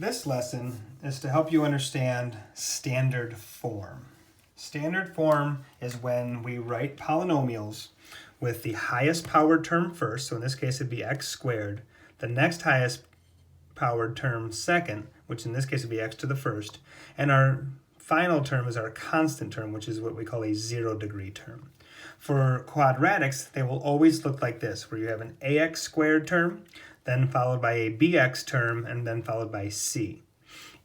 This lesson is to help you understand standard form. Standard form is when we write polynomials with the highest powered term first, so in this case it'd be x squared, the next highest powered term second, which in this case would be x to the first, and our final term is our constant term, which is what we call a 0-degree term. For quadratics, they will always look like this, where you have an ax squared term, then followed by a bx term, and then followed by c.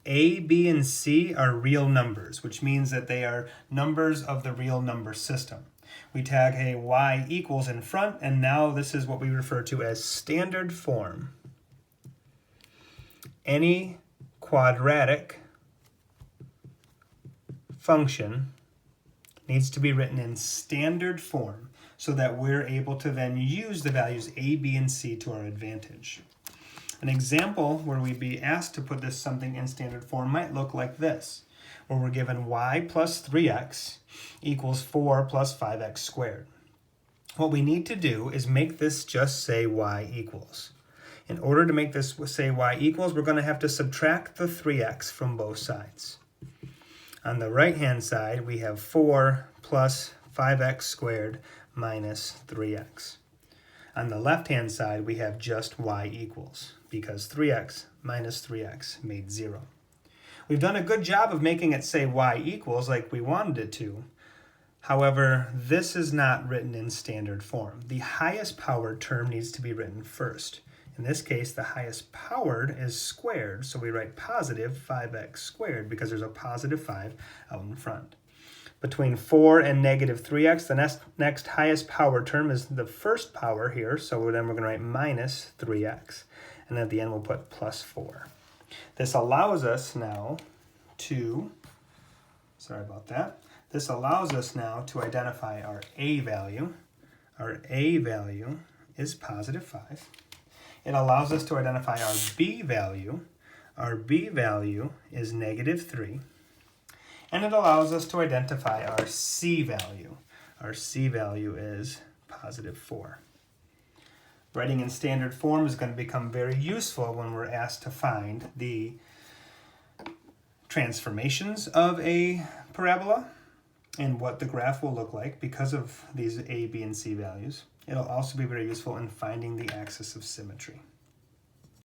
A, b, and c are real numbers, which means that they are numbers of the real number system. We tag a y equals in front, and now this is what we refer to as standard form. Any quadratic function needs to be written in standard form so that we're able to then use the values a, b, and c to our advantage. An example where we'd be asked to put this something in standard form might look like this, where we're given y plus 3x equals 4 plus 5x squared. What we need to do is make this just say y equals. In order to make this say y equals, we're going to have to subtract the 3x from both sides. On the right-hand side, we have 4 plus 5x squared minus 3x. On the left-hand side, we have just y equals, because 3x minus 3x made 0. We've done a good job of making it say y equals like we wanted it to. However, this is not written in standard form. The highest powered term needs to be written first. In this case, the highest powered is squared, so we write positive 5x squared because there's a positive 5 out in front. Between 4 and negative 3x, the next highest power term is the first power here, so then we're going to write minus 3x. And at the end, we'll put plus 4. This allows us now to, This allows us now to identify our a value. Our a value is positive 5. It allows us to identify our b value. Our b value is negative 3. And it allows us to identify our c value. Our c value is positive 4. Writing in standard form is going to become very useful when we're asked to find the transformations of a parabola and what the graph will look like because of these a, b, and c values. It'll also be very useful in finding the axis of symmetry.